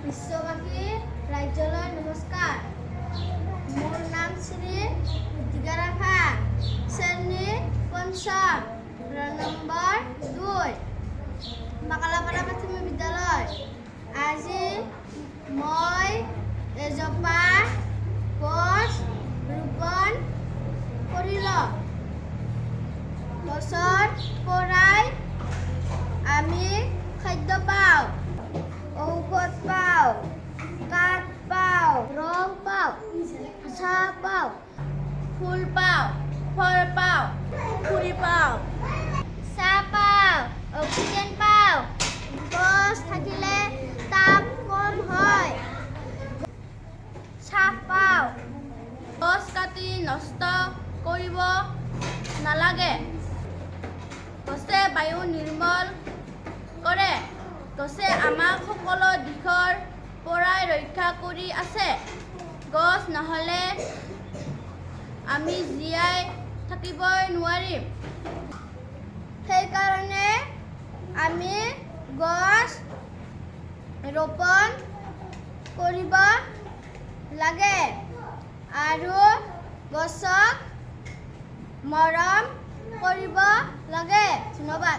বিশ্ববাসী ৰাজ্যলৈ নমস্কাৰ। মোৰ নাম শ্ৰী দিগাৰাফা, শ্ৰেণী পঞ্চম, ৰোল নম্বৰ 2, বাকালাপাৰা প্ৰাথমিক বিদ্যালয়। আজি মই এজোপা গছ ৰোপণ কৰিলোঁ। গছৰ পৰাই আমি খাদ্য পাওঁ, ঔষধ পাওঁ, কাঠ পাওঁ, ৰং পাওঁ, ছাঁ পাওঁ, ফুল পাওঁ, ফল পাওঁ, ফুৰি পাওঁ, ছাঁ পাওঁ, অক্সিজেন পাওঁ। গছ থাকিলে তাপ কম হয়, ছাঁ পাওঁ। গছ কাটি নষ্ট কৰিব নালাগে। গছে বায়ু নিৰ্মল কৰে। গছে আমাক সকলো দিশৰ পৰাই ৰক্ষা কৰি আছে। গছ নহ'লে আমি জীয়াই থাকিবই নোৱাৰিম। সেইকাৰণে আমি গছ ৰোপণ কৰিব লাগে আৰু গছক মৰম কৰিব লাগে। ধন্যবাদ।